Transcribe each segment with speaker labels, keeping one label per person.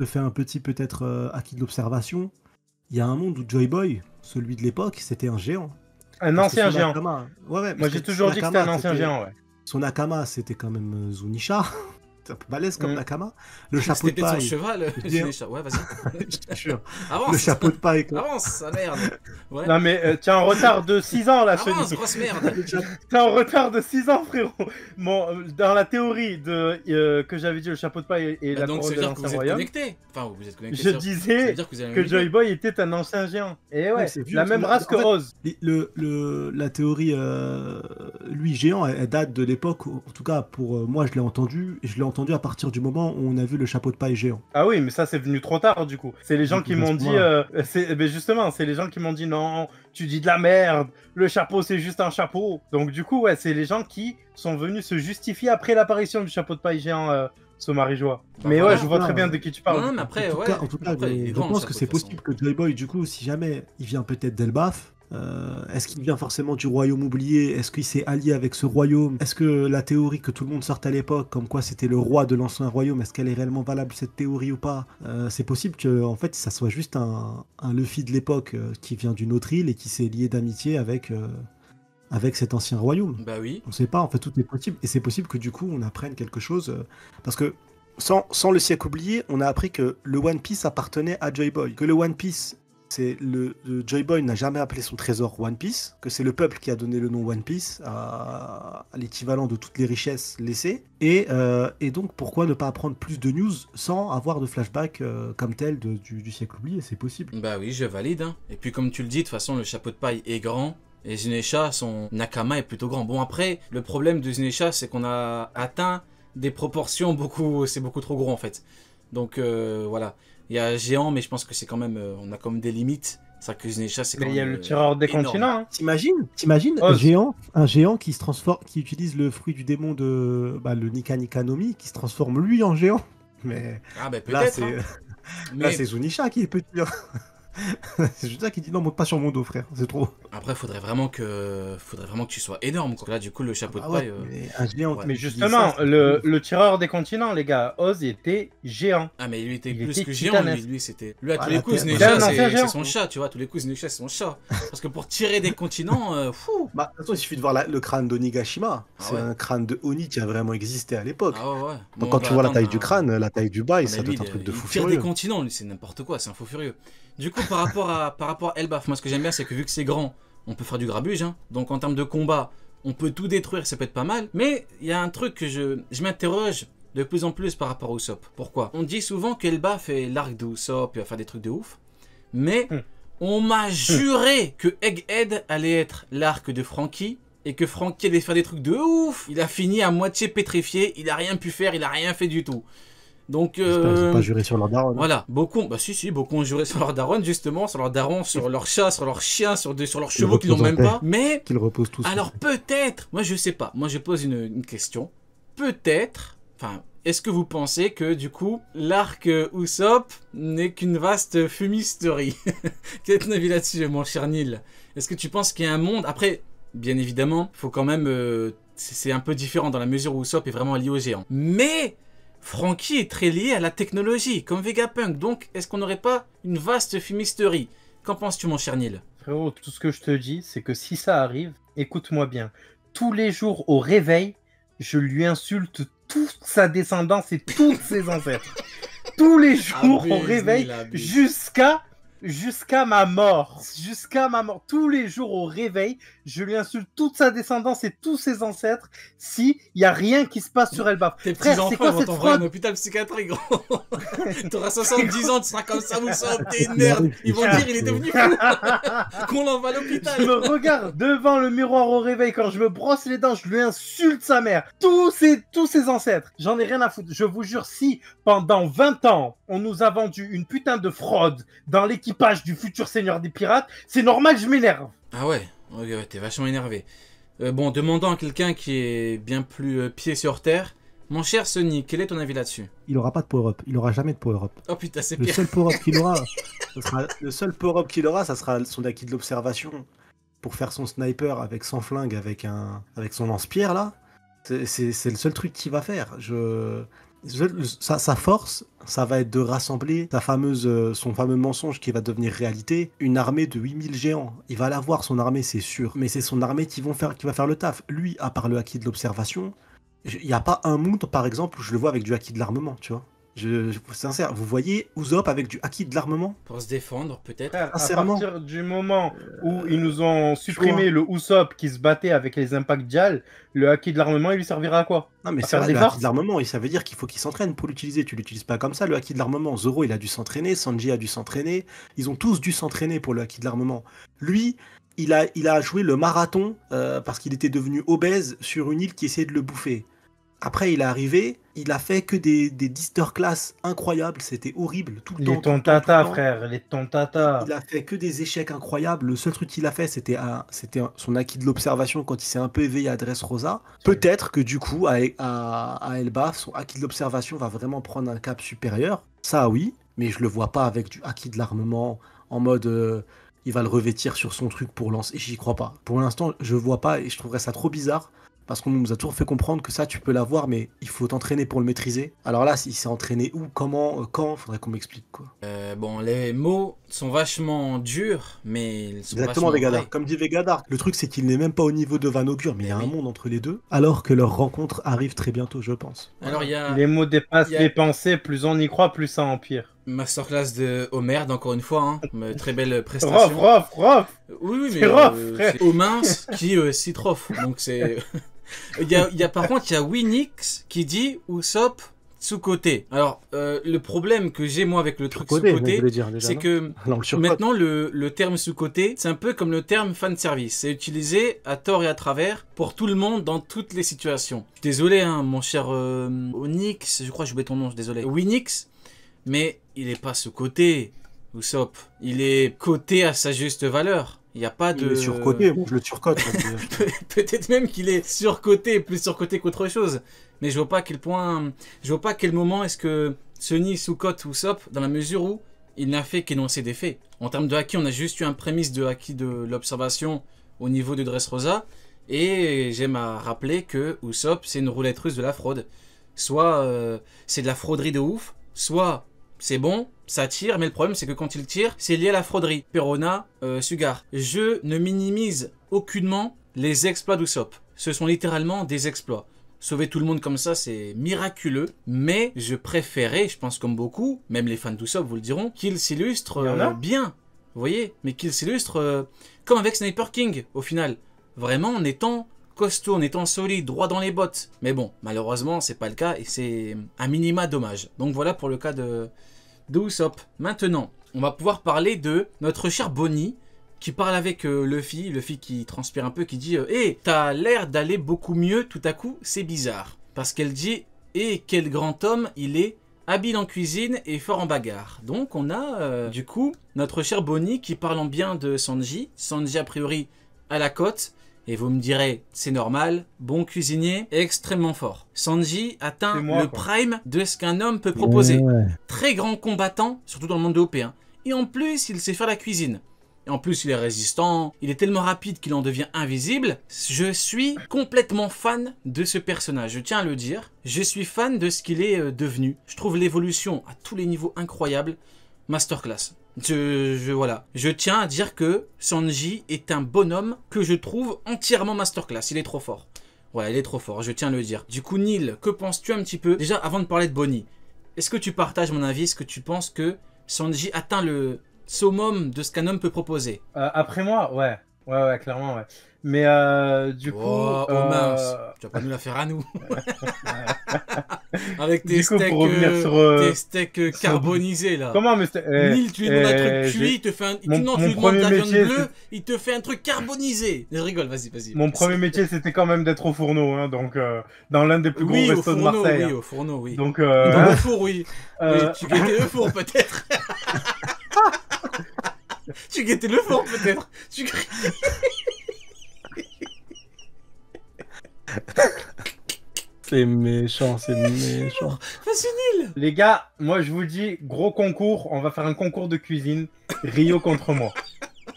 Speaker 1: te fais un petit peut-être acquis de l'observation. Il y a un monde où Joy Boy, celui de l'époque, c'était un géant.
Speaker 2: Un
Speaker 1: Parce que
Speaker 2: ancien
Speaker 1: son
Speaker 2: géant.
Speaker 1: Nakama, ouais,
Speaker 2: Moi,
Speaker 1: parce que
Speaker 2: j'ai
Speaker 1: son
Speaker 2: toujours dit que c'était un
Speaker 1: Nakama,
Speaker 2: ancien géant, ouais.
Speaker 1: son Nakama, c'était quand même Zunisha. C'est un peu balèze comme Nakama. Le chapeau
Speaker 3: C'était
Speaker 1: de
Speaker 3: peut-être son
Speaker 1: paille.
Speaker 3: cheval, Zunisha. Ouais, vas-y.
Speaker 1: Je te jure.
Speaker 3: Avance.
Speaker 1: Le chapeau de paille. Quoi.
Speaker 3: Avance, sa merde. Ouais.
Speaker 2: Non, mais t'es en retard de 6 ans, là,
Speaker 3: Avance,
Speaker 2: Sony.
Speaker 3: grosse merde.
Speaker 2: T'es en retard de 6 ans, frérot. Bon, dans la théorie que j'avais dit, le chapeau de paille et
Speaker 3: Bah
Speaker 2: la
Speaker 3: donc, ça
Speaker 2: couronne
Speaker 3: veut
Speaker 2: de
Speaker 3: dire que vous
Speaker 2: l'Ancien
Speaker 3: êtes
Speaker 2: Royaume,
Speaker 3: connectés. Enfin, vous êtes connectés.
Speaker 2: je
Speaker 3: Ça
Speaker 2: disais
Speaker 3: veut dire que vous avez
Speaker 2: que
Speaker 3: une
Speaker 2: Joy
Speaker 3: idée.
Speaker 2: Boy était un ancien géant. Et ouais,
Speaker 1: c'est vieux,
Speaker 2: la même race que
Speaker 1: en fait,
Speaker 2: Oz.
Speaker 1: La théorie, lui, géant, elle date de l'époque, en tout cas pour moi, je l'ai entendu, et je l'ai entendu à partir du moment où on a vu le chapeau de paille géant.
Speaker 2: Ah oui, mais ça c'est venu trop tard du coup. C'est les gens qui m'ont dit,
Speaker 1: Voilà.
Speaker 2: mais justement, c'est les gens qui m'ont dit non, tu dis de la merde, le chapeau c'est juste un chapeau. Donc du coup, ouais, c'est les gens qui sont venus se justifier après l'apparition du chapeau de paille géant, Somari-Joie.
Speaker 3: Bah
Speaker 2: mais
Speaker 3: voilà.
Speaker 2: ouais, je vois très bien de qui tu parles.
Speaker 3: Non, mais après, ouais.
Speaker 1: En tout cas,
Speaker 3: Après, il est
Speaker 1: je
Speaker 3: grand, le
Speaker 1: pense que
Speaker 3: chapeau,
Speaker 1: c'est
Speaker 3: de toute façon.
Speaker 1: possible que Joy Boy, du coup, si jamais il vient peut-être d'Elbaf, est-ce qu'il vient forcément du royaume oublié? Est-ce qu'il s'est allié avec ce royaume? Est-ce que la théorie que tout le monde sortait à l'époque, comme quoi c'était le roi de l'ancien royaume, est-ce qu'elle est réellement valable cette théorie ou pas? C'est possible que en fait ça soit juste un Luffy de l'époque qui vient d'une autre île et qui s'est lié d'amitié avec cet ancien royaume.
Speaker 3: Bah oui.
Speaker 1: On sait pas, en fait tout est possible. Et c'est possible que du coup on apprenne quelque chose. Parce que sans le siècle oublié, on a appris que le One Piece appartenait à Joy Boy. Que le One Piece, le Joy Boy n'a jamais appelé son trésor One Piece. Que c'est le peuple qui a donné le nom One Piece à l'équivalent de toutes les richesses laissées. Et donc pourquoi ne pas apprendre plus de news sans avoir de flashback comme tel du siècle oublié? C'est possible.
Speaker 3: Bah oui, je valide. Hein. Et puis comme tu le dis, de toute façon, le chapeau de paille est grand. Et Zunisha, son Nakama est plutôt grand. Bon après, le problème de Zunisha, c'est qu'on a atteint des proportions c'est beaucoup trop gros en fait. Donc voilà, il y a géant, mais je pense que c'est quand même, on a quand même des limites. C'est vrai que Zunisha, c'est quand
Speaker 2: Mais
Speaker 3: même
Speaker 2: il y a le tireur des
Speaker 3: énorme.
Speaker 2: continents. Hein.
Speaker 1: T'imagines
Speaker 2: Oz.
Speaker 1: un géant qui se transforme, qui utilise le fruit du démon le Nika Nika no Mi, qui se transforme lui en géant. Mais
Speaker 3: Ah bah
Speaker 1: là
Speaker 3: peut-être.
Speaker 1: c'est
Speaker 3: Hein.
Speaker 1: là c'est Zunisha qui est petit. Hein. C'est Zunisha qui dit non, monte pas sur mon dos, frère, c'est trop.
Speaker 3: Après, faudrait vraiment que tu sois énorme. Quoi. Là, du coup, le chapeau de
Speaker 1: ouais,
Speaker 3: paille.
Speaker 1: mais un géant.
Speaker 3: Ouais.
Speaker 2: Mais justement, le tireur des continents, les gars, Oz était géant.
Speaker 3: Ah mais lui était
Speaker 2: Il
Speaker 3: plus
Speaker 2: était
Speaker 3: que géant,
Speaker 2: titanesque.
Speaker 3: lui c'était... Lui à tous
Speaker 1: Ah,
Speaker 3: les
Speaker 1: la
Speaker 3: coups,
Speaker 1: terre-
Speaker 3: Zunisha,
Speaker 2: C'est un ancien
Speaker 3: c'est
Speaker 2: géant.
Speaker 3: son chat, tu vois, tous les coups, Zunisha, c'est son chat. Parce que pour tirer des continents, fou.
Speaker 1: Bah, de toute façon, il suffit de voir le crâne d'Onigashima.
Speaker 3: Ah
Speaker 1: C'est
Speaker 3: ouais.
Speaker 1: un crâne de Oni qui a vraiment existé à l'époque.
Speaker 3: Ah ouais, ouais.
Speaker 1: Donc
Speaker 3: Bon,
Speaker 1: quand
Speaker 3: on
Speaker 1: tu
Speaker 3: va
Speaker 1: vois la
Speaker 3: attendre
Speaker 1: taille du crâne, la taille du bail,
Speaker 3: Ah, mais
Speaker 1: ça doit
Speaker 3: lui,
Speaker 1: être un truc de fou
Speaker 3: il tire des
Speaker 1: furieux.
Speaker 3: continents, lui, c'est n'importe quoi, c'est un fou furieux. Du coup, par rapport à Elbaf, moi ce que j'aime bien, c'est que vu que c'est grand, on peut faire du grabuge, hein. Donc en termes de combat, on peut tout détruire, ça peut être pas mal. Mais il y a un truc que je m'interroge de plus en plus par rapport à Usopp. Pourquoi? On dit souvent qu'Elbaf est l'arc de Usopp, il va faire des trucs de ouf. Mais on m'a juré que Egghead allait être l'arc de Franky. Et que Franky allait faire des trucs de ouf. Il a fini à moitié pétrifié, il a rien pu faire, il a rien fait du tout. Donc,
Speaker 1: J'espère qu'ils ont pas juré sur leur daronne.
Speaker 3: voilà, beaucoup, bah si, beaucoup ont juré sur leur daronne, justement, sur leur daron, sur leur chat, sur leur chien, sur leurs chevaux qu'ils n'ont même pas. Mais,
Speaker 1: Qu'ils reposent tous.
Speaker 3: alors peut-être, moi je sais pas, moi je pose une question. Peut-être, enfin, est-ce que vous pensez que du coup, l'arc Usopp n'est qu'une vaste fumisterie? Quel est ton avis là-dessus, mon cher Neil? Est-ce que tu penses qu'il y a un monde? Après, bien évidemment, faut quand même, c'est un peu différent dans la mesure où Usopp est vraiment lié au géant. Mais Franky est très lié à la technologie, comme Vegapunk. Donc, est-ce qu'on n'aurait pas une vaste fumisterie? Qu'en penses-tu, mon cher Neil?
Speaker 2: Frérot, tout ce que je te dis, c'est que si ça arrive, écoute-moi bien. Tous les jours au réveil, je lui insulte toute sa descendance et tous ses ancêtres. Tous les jours au
Speaker 3: Abuse,
Speaker 2: réveil,
Speaker 3: Neil, abuse.
Speaker 2: jusqu'à ma mort. Jusqu'à ma mort. Tous les jours au réveil, je lui insulte toute sa descendance et tous ses ancêtres si il n'y a rien qui se passe sur Elbaf.
Speaker 3: Tes
Speaker 2: Frère, c'est
Speaker 3: petits-enfants
Speaker 2: quoi
Speaker 3: vont
Speaker 2: cette
Speaker 3: t'envoyer à un
Speaker 2: fraude?
Speaker 3: hôpital psychiatrique, gros. T'auras 70 ans, tu seras comme ça, Usopp, t'es une merde. Ils vont dire, il est devenu fou. Qu'on l'envoie à l'hôpital.
Speaker 2: Je me regarde devant le miroir au réveil quand je me brosse les dents, je lui insulte sa mère. Tous ses ancêtres. J'en ai rien à foutre. Je vous jure, si pendant 20 ans, on nous a vendu une putain de fraude dans l'équipage du futur seigneur des pirates, c'est normal que je m'énerve.
Speaker 3: Ah ouais, ok, ouais, t'es vachement énervé. Bon, demandant à quelqu'un qui est bien plus pied sur terre, mon cher Sonic, quel est ton avis là-dessus?
Speaker 1: Il aura pas de power-up. Il aura jamais de power-up.
Speaker 3: Oh putain, c'est
Speaker 1: Le
Speaker 3: pire.
Speaker 1: seul power-up qu'il aura, ça sera son acquis de l'observation pour faire son sniper avec son flingue, avec son lance-pierre là. C'est le seul truc qu'il va faire. Sa force, ça va être de rassembler son fameux mensonge qui va devenir réalité, une armée de 8000 géants. Il va l'avoir, son armée, c'est sûr. Mais c'est son armée qui va faire le taf. Lui, à part le haki de l'observation, il n'y a pas un monde, par exemple, où je le vois avec du haki de l'armement, tu vois. Sincère, vous voyez Usopp avec du haki de l'armement?
Speaker 3: Pour se défendre, peut-être.
Speaker 2: Frère, à
Speaker 1: Sincèrement.
Speaker 2: partir du moment où ils nous ont supprimé le Usopp qui se battait avec les impacts Dial, le haki de l'armement, il lui servira à quoi?
Speaker 1: Non, mais
Speaker 2: À
Speaker 1: c'est
Speaker 2: faire
Speaker 1: vrai,
Speaker 2: des
Speaker 1: le haki
Speaker 2: farces?
Speaker 1: de l'armement, ça veut dire qu'il faut qu'il s'entraîne pour l'utiliser. Tu l'utilises pas comme ça, le haki de l'armement. Zoro, il a dû s'entraîner, Sanji a dû s'entraîner. Ils ont tous dû s'entraîner pour le haki de l'armement. Lui, il a joué le marathon parce qu'il était devenu obèse sur une île qui essayait de le bouffer. Après, il est arrivé, il a fait que des Dister-class incroyables, c'était horrible, tout le temps.
Speaker 2: Les
Speaker 1: tout le temps, tout
Speaker 2: tontata,
Speaker 1: le temps.
Speaker 2: frère, les tontata.
Speaker 1: Il a fait que des échecs incroyables. Le seul truc qu'il a fait, c'était son acquis de l'observation quand il s'est un peu éveillé à Dressrosa. Peut-être que du coup, à Elbaf, son acquis de l'observation va vraiment prendre un cap supérieur. Ça, oui, mais je le vois pas avec du acquis de l'armement en mode il va le revêtir sur son truc pour lancer. J'y crois pas. Pour l'instant, je vois pas et je trouverais ça trop bizarre. Parce qu'on nous a toujours fait comprendre que ça, tu peux l'avoir, mais il faut t'entraîner pour le maîtriser. Alors là, il s'est entraîné où, comment, quand, faudrait qu'on m'explique, quoi.
Speaker 3: Bon, les mots sont vachement durs, mais ils sont
Speaker 1: Exactement,
Speaker 3: vachement
Speaker 1: Vegadar.
Speaker 3: vrais.
Speaker 1: Comme dit Vegadar, le truc, c'est qu'il n'est même pas au niveau de Van Augure, mais il y a
Speaker 3: Oui.
Speaker 1: un monde entre les deux. Alors que leur rencontre arrive très bientôt, je pense.
Speaker 3: Alors, il y a
Speaker 2: Les mots dépassent
Speaker 3: il y a-
Speaker 2: les pensées, plus on y croit, plus ça empire.
Speaker 3: masterclass de Homer, encore une fois, hein. Très belle
Speaker 2: Rof,
Speaker 3: prestation.
Speaker 2: rof, rof.
Speaker 3: Oui, oui, mais
Speaker 2: C'est rough, frère.
Speaker 3: c'est Homins qui s'y trophe. Donc c'est. Par contre, il y a Winix qui dit Usopp sous-côté. Alors, le problème que j'ai moi avec le truc sous-côté, c'est que
Speaker 1: Non, le surcote.
Speaker 3: maintenant le terme sous-côté, c'est un peu comme le terme fan service. C'est utilisé à tort et à travers pour tout le monde dans toutes les situations. Je suis désolé, hein, mon cher Onyx, je crois que j'ai oublié ton nom, je suis désolé. Winix, mais il est pas sous-côté, Usopp. Il est coté à sa juste valeur. Il n'y a pas de...
Speaker 1: Il est surcoté, bon, je le surcote.
Speaker 3: Peut-être même qu'il est surcoté, plus surcoté qu'autre chose. Mais je vois pas à quel point... Je vois pas à quel moment est-ce que Sunny sous-cote Usopp dans la mesure où il n'a fait qu'énoncer des faits. En termes de haki, on a juste eu un prémisse de haki de l'observation au niveau de Dressrosa. Et j'aime à rappeler que Usopp, c'est une roulette russe de la fraude. Soit c'est de la frauderie de ouf, soit c'est bon, ça tire, mais le problème c'est que quand il tire, c'est lié à la frauderie. Perona, Sugar. Je ne minimise aucunement les exploits d'Usopp. Ce sont littéralement des exploits. Sauver tout le monde comme ça, c'est miraculeux. Mais je préférais, je pense comme beaucoup, même les fans d'Usopp vous le diront, qu'il s'illustre
Speaker 2: Il y en a
Speaker 3: bien. Vous voyez? Mais qu'il s'illustre comme avec Sniper King, au final. Vraiment en étant costaud, en étant solide, droit dans les bottes. Mais bon, malheureusement, c'est pas le cas et c'est un minima dommage. Donc voilà pour le cas de Usopp. Maintenant, on va pouvoir parler de notre cher Bonnie qui parle avec Luffy qui transpire un peu, qui dit hey, t'as l'air d'aller beaucoup mieux tout à coup, c'est bizarre. Parce qu'elle dit hey, quel grand homme il est, habile en cuisine et fort en bagarre. Donc on a du coup notre cher Bonnie qui parle en bien de Sanji. Sanji a priori à la côte. Et vous me direz, c'est normal, bon cuisinier, extrêmement fort. Sanji atteint le prime de ce qu'un homme peut proposer.
Speaker 1: Ouais.
Speaker 3: Très grand combattant, surtout dans le monde de OP. Hein. Et en plus, il sait faire la cuisine. Et en plus, il est résistant, il est tellement rapide qu'il en devient invisible. Je suis complètement fan de ce personnage, je tiens à le dire. Je suis fan de ce qu'il est devenu. Je trouve l'évolution à tous les niveaux incroyable. Masterclass. Voilà. Je tiens à dire que Sanji est un bonhomme que je trouve entièrement masterclass. Il est trop fort. Voilà, il est trop fort, je tiens à le dire. Du coup, Neil, que penses-tu un petit peu? Déjà, avant de parler de Bonnie, est-ce que tu partages mon avis? Est-ce que tu penses que Sanji atteint le summum de ce qu'un homme peut proposer?
Speaker 2: Après moi, ouais. Ouais, clairement, ouais. Mais du coup...
Speaker 3: Oh mince, tu vas pas nous la faire à nous. Avec tes
Speaker 2: Du coup,
Speaker 3: steaks,
Speaker 2: pour revenir sur,
Speaker 3: tes steaks carbonisés là.
Speaker 2: Comment, mais
Speaker 3: Neil, tu lui demandes un truc cuit, il te fait un...
Speaker 2: mon
Speaker 3: tu lui demandes de la viande
Speaker 2: métier,
Speaker 3: bleue, il te fait un truc carbonisé. Je rigole, vas-y.
Speaker 2: Mon premier métier, c'était quand même d'être au fourneau, hein, donc dans l'un des plus gros
Speaker 3: Oui, au
Speaker 2: restos de
Speaker 3: fourneau,
Speaker 2: Marseille.
Speaker 3: oui,
Speaker 2: hein.
Speaker 3: au fourneau, oui.
Speaker 2: Donc,
Speaker 3: Dans le four, oui. Oui, tu guettais le four, peut-être. Tu guettais le four, peut-être.
Speaker 1: C'est méchant, c'est méchant.
Speaker 3: Vas-y, Neil.
Speaker 2: les gars, moi je vous dis, gros concours, on va faire un concours de cuisine, Rio contre moi.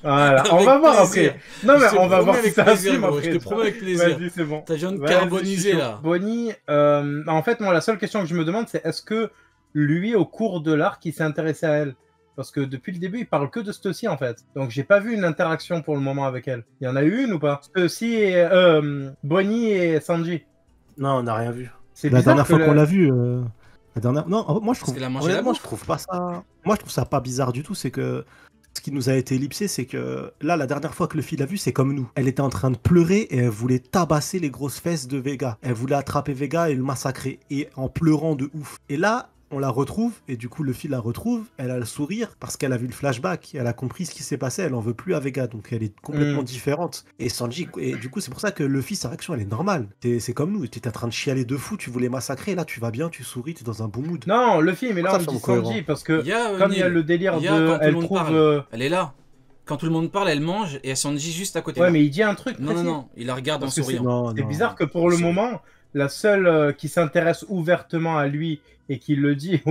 Speaker 2: Voilà, on
Speaker 3: Avec
Speaker 2: va voir
Speaker 3: plaisir.
Speaker 2: après. Non, mais
Speaker 3: Je te
Speaker 2: on va voir
Speaker 3: promets
Speaker 2: si
Speaker 3: avec
Speaker 2: ça
Speaker 3: plaisir,
Speaker 2: assume
Speaker 3: gros,
Speaker 2: après.
Speaker 3: je te promets avec plaisir.
Speaker 2: Vas-y, c'est bon.
Speaker 3: T'as jaune
Speaker 2: Vas-y,
Speaker 3: carbonisé
Speaker 2: je suis chaud.
Speaker 3: là.
Speaker 2: Bonnie, en fait, moi, la seule question que je me demande, c'est est-ce que lui, au cours de l'arc, il s'est intéressé à elle? Parce que depuis le début, il parle que de Stussy, en fait. Donc, j'ai pas vu une interaction pour le moment avec elle. Il y en a eu une ou pas? Stussy et Bonnie et Sanji.
Speaker 1: Non, on n'a rien vu.
Speaker 2: C'est
Speaker 1: La
Speaker 2: bizarre
Speaker 1: dernière
Speaker 2: que
Speaker 1: fois
Speaker 2: le-
Speaker 1: qu'on l'a vu, la dernière. Non, moi je
Speaker 3: Parce
Speaker 1: trouve.
Speaker 3: qu'elle a mangé la
Speaker 1: Honnêtement,
Speaker 3: bouffe.
Speaker 1: je trouve pas ça. Moi, je trouve ça pas bizarre du tout. C'est que ce qui nous a été ellipsé, c'est que là, la dernière fois que Luffy l'a vu, c'est comme nous. Elle était en train de pleurer et elle voulait tabasser les grosses fesses de Vega. Elle voulait attraper Vega et le massacrer. Et en pleurant de ouf. Et là, on la retrouve, et du coup, Luffy la retrouve. Elle a le sourire parce qu'elle a vu le flashback. Elle a compris ce qui s'est passé. Elle en veut plus à Vega. Donc, elle est complètement différente. Et Sanji, et du coup, c'est pour ça que Luffy, sa réaction, elle est normale. C'est comme nous. Tu étais en train de chialer de fou. Tu voulais massacrer. Et là, tu vas bien, tu souris, tu es dans un bon mood.
Speaker 2: Non, le film, mais là,
Speaker 1: Ça
Speaker 2: on
Speaker 1: semble
Speaker 2: dit
Speaker 1: cohérent.
Speaker 2: Sanji, parce que
Speaker 3: Il y a,
Speaker 2: comme il y a
Speaker 3: Neil,
Speaker 2: le délire
Speaker 3: il y a
Speaker 2: de...
Speaker 3: quand tout le
Speaker 2: Elle
Speaker 3: monde
Speaker 2: trouve...
Speaker 3: parle. Elle est là. Quand tout le monde parle, elle mange et elle Sanji juste à côté.
Speaker 2: Ouais,
Speaker 3: là.
Speaker 2: mais il dit un truc
Speaker 3: Non, non,
Speaker 2: précis.
Speaker 3: non. Il la regarde en
Speaker 2: Parce que
Speaker 3: souriant.
Speaker 1: Non,
Speaker 2: C'est
Speaker 1: non.
Speaker 2: bizarre que pour le
Speaker 3: Souris.
Speaker 2: moment, la seule qui s'intéresse ouvertement à lui et qui le dit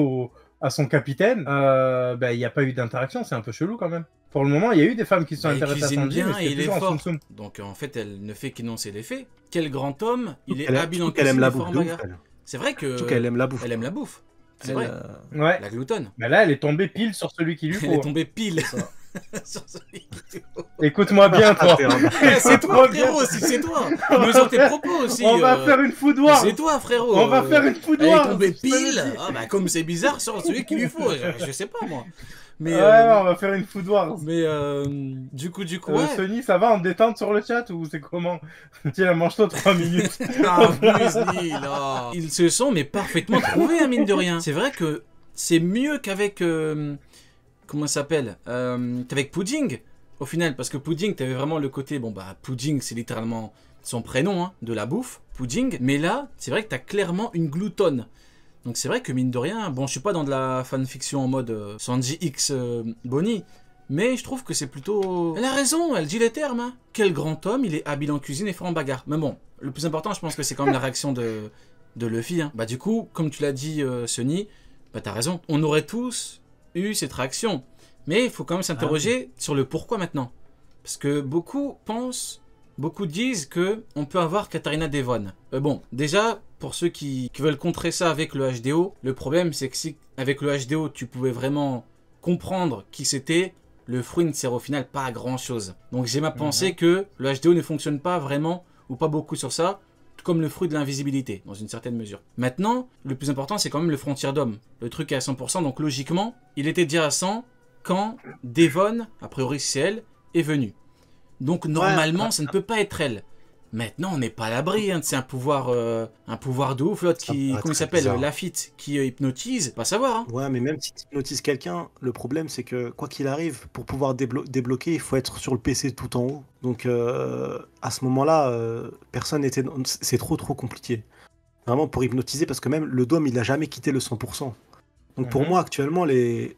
Speaker 2: à son capitaine, il n'y a pas eu d'interaction, c'est un peu chelou quand même. Pour le moment, il y a eu des femmes qui se sont
Speaker 3: Bah, il
Speaker 2: intéressées à
Speaker 3: cuisine
Speaker 2: Sanji,
Speaker 3: bien
Speaker 2: mais
Speaker 3: et
Speaker 2: c'était
Speaker 3: il est
Speaker 2: toujours en
Speaker 3: fort.
Speaker 2: soum-soum.
Speaker 3: Donc en fait, elle ne fait qu'énoncer les faits. Quel grand homme, il est
Speaker 1: Elle,
Speaker 3: habile en
Speaker 1: qu'elle aime
Speaker 3: cuisine
Speaker 1: la
Speaker 3: et fort
Speaker 1: bouffe
Speaker 3: en
Speaker 1: de ouf,
Speaker 3: bagarre.
Speaker 1: elle.
Speaker 3: C'est vrai que
Speaker 1: Surtout qu'elle aime la bouffe.
Speaker 3: elle aime la bouffe. C'est
Speaker 1: Elle,
Speaker 3: vrai.
Speaker 2: Ouais.
Speaker 3: La gloutonne.
Speaker 2: Mais là, elle est tombée pile sur celui qui lui
Speaker 3: Elle est
Speaker 2: faut.
Speaker 3: tombée pile
Speaker 1: C'est ça.
Speaker 3: sur celui qui
Speaker 2: Écoute-moi bien, toi.
Speaker 3: C'est toi,
Speaker 2: Écoute-moi bien.
Speaker 3: frérot, si c'est toi. Mesure tes propos aussi.
Speaker 2: On va faire une foudoir.
Speaker 3: C'est toi, frérot.
Speaker 2: On va faire une
Speaker 3: Elle
Speaker 2: foudoir.
Speaker 3: est tombée
Speaker 2: je te le
Speaker 3: pile.
Speaker 2: dis.
Speaker 3: Ah bah comme c'est bizarre sur celui qu'il lui faut. Je sais pas moi. Mais
Speaker 2: Ouais, on va faire une foudoir.
Speaker 3: du coup ouais.
Speaker 2: Sony, ça va en détente sur le chat ou c'est comment? Tiens, mange-toi 3 minutes.
Speaker 3: Ah, plus, Neil, oh. Ils se sont mais parfaitement trouvés, hein, mine de rien. C'est vrai que c'est mieux qu'avec comment ça s'appelle qu'avec Pudding au final, parce que Pudding, t'avais vraiment le côté Pudding, c'est littéralement son prénom, hein, de la bouffe, Pudding. Mais là, c'est vrai que t'as clairement une gloutonne. Donc c'est vrai que mine de rien, bon, je suis pas dans de la fanfiction en mode Sanji X Bonnie, mais je trouve que c'est plutôt... Elle a raison, elle dit les termes, hein. Quel grand homme, il est habile en cuisine et fort en bagarre. Mais bon, le plus important, je pense que c'est quand même la réaction de Luffy, hein. Bah du coup, comme tu l'as dit, Sunny, bah t'as raison. On aurait tous eu cette réaction. Mais il faut quand même s'interroger sur le pourquoi maintenant. Parce que beaucoup pensent... Beaucoup disent que on peut avoir Katarina Devon. Bon, déjà, pour ceux qui veulent contrer ça avec le HDO, le problème c'est que si avec le HDO tu pouvais vraiment comprendre qui c'était, le fruit ne sert au final pas à grand chose. Donc j'ai ma pensée que le HDO ne fonctionne pas vraiment ou pas beaucoup sur ça, tout comme le fruit de l'invisibilité, dans une certaine mesure. Maintenant, le plus important c'est quand même le frontière d'homme. Le truc est à 100%, donc logiquement, il était déjà à 100 quand Devon, a priori c'est elle, est venue. Donc normalement, ça ne peut pas être elle. Maintenant, on n'est pas à l'abri, hein, c'est un pouvoir de ouf. L'autre qui, comment il s'appelle, Lafitte, qui hypnotise, pas savoir. Hein.
Speaker 1: Ouais, mais même si tu hypnotises quelqu'un, le problème c'est que quoi qu'il arrive, pour pouvoir débloquer, il faut être sur le PC tout en haut. Donc à ce moment-là, personne n'était. C'est trop compliqué. Vraiment pour hypnotiser, parce que même le Dôme, il n'a jamais quitté le 100%. Donc pour moi, actuellement, les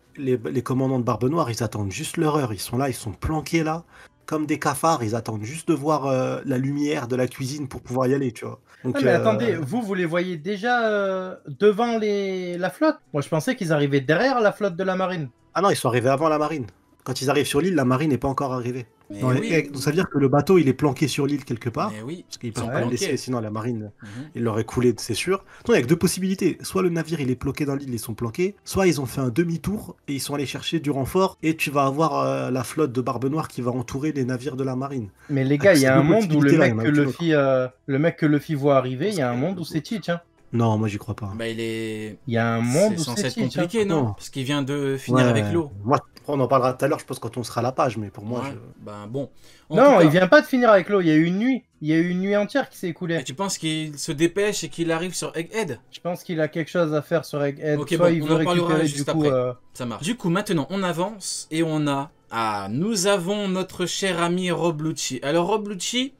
Speaker 1: commandants de Barbe Noire, ils attendent juste leur heure. Ils sont là, ils sont planqués là. Comme des cafards, ils attendent juste de voir la lumière de la cuisine pour pouvoir y aller, tu vois. Donc,
Speaker 2: mais attendez, vous les voyez déjà devant la flotte? Moi, je pensais qu'ils arrivaient derrière la flotte de la marine.
Speaker 1: Ah non, ils sont arrivés avant la marine. Quand ils arrivent sur l'île, la marine n'est pas encore arrivée. Donc, ça veut dire que le bateau, il est planqué sur l'île quelque part.
Speaker 3: Mais oui.
Speaker 1: Parce qu'ils peuvent pas le laisser, sinon la marine, il l'aurait coulé, c'est sûr. Donc il y a que deux possibilités. Soit le navire, il est bloqué dans l'île, ils sont planqués. Soit ils ont fait un demi-tour et ils sont allés chercher du renfort. Et tu vas avoir la flotte de Barbe Noire qui va entourer les navires de la marine.
Speaker 2: Mais les gars, il y a un monde où le mec que Luffy voit arriver, il y a un monde où c'est Teach, hein.
Speaker 1: Non, moi j'y crois pas.
Speaker 3: Bah, il
Speaker 2: y a un monde où
Speaker 3: c'est censé
Speaker 2: c'est
Speaker 3: être compliqué,
Speaker 2: Teach, hein.
Speaker 3: non? Parce qu'il vient de finir avec l'eau.
Speaker 1: Moi, on en parlera tout à l'heure, je pense, quand on sera à la page, mais pour moi...
Speaker 3: Ben bon.
Speaker 2: Non, il vient pas de finir avec l'eau, il y a eu une nuit. Il y a eu une nuit entière qui s'est écoulée.
Speaker 3: Et tu penses qu'il se dépêche et qu'il arrive sur Egghead?
Speaker 2: Je pense qu'il a quelque chose à faire sur Egghead.
Speaker 3: Ok,
Speaker 2: soit
Speaker 3: bon,
Speaker 2: il
Speaker 3: on
Speaker 2: veut
Speaker 3: en parlera
Speaker 2: récupérer
Speaker 3: juste
Speaker 2: du coup...
Speaker 3: après. Ça marche. Du coup, maintenant, on avance et on a... Ah, nous avons notre cher ami Rob Lucci. Alors, Rob Lucci...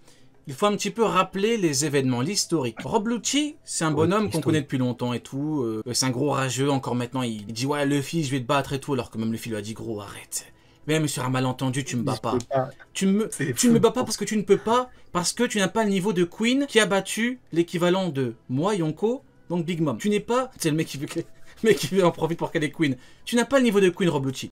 Speaker 3: Il faut un petit peu rappeler les événements, l'historique. Rob Lucci, c'est un bonhomme qu'on connaît depuis longtemps et tout. C'est un gros rageux, encore maintenant, il dit « Ouais, Luffy, je vais te battre et tout », alors que même Luffy lui a dit « Gros, arrête. Même sur un malentendu, tu me bats pas. Tu ne me bats pas parce que tu ne peux pas, parce que tu n'as pas le niveau de Queen qui a battu l'équivalent de moi, Yonko, donc Big Mom. Tu n'es pas... C'est le mec qui veut en profiter pour qu'elle est Queen. Tu n'as pas le niveau de Queen, Rob Lucci.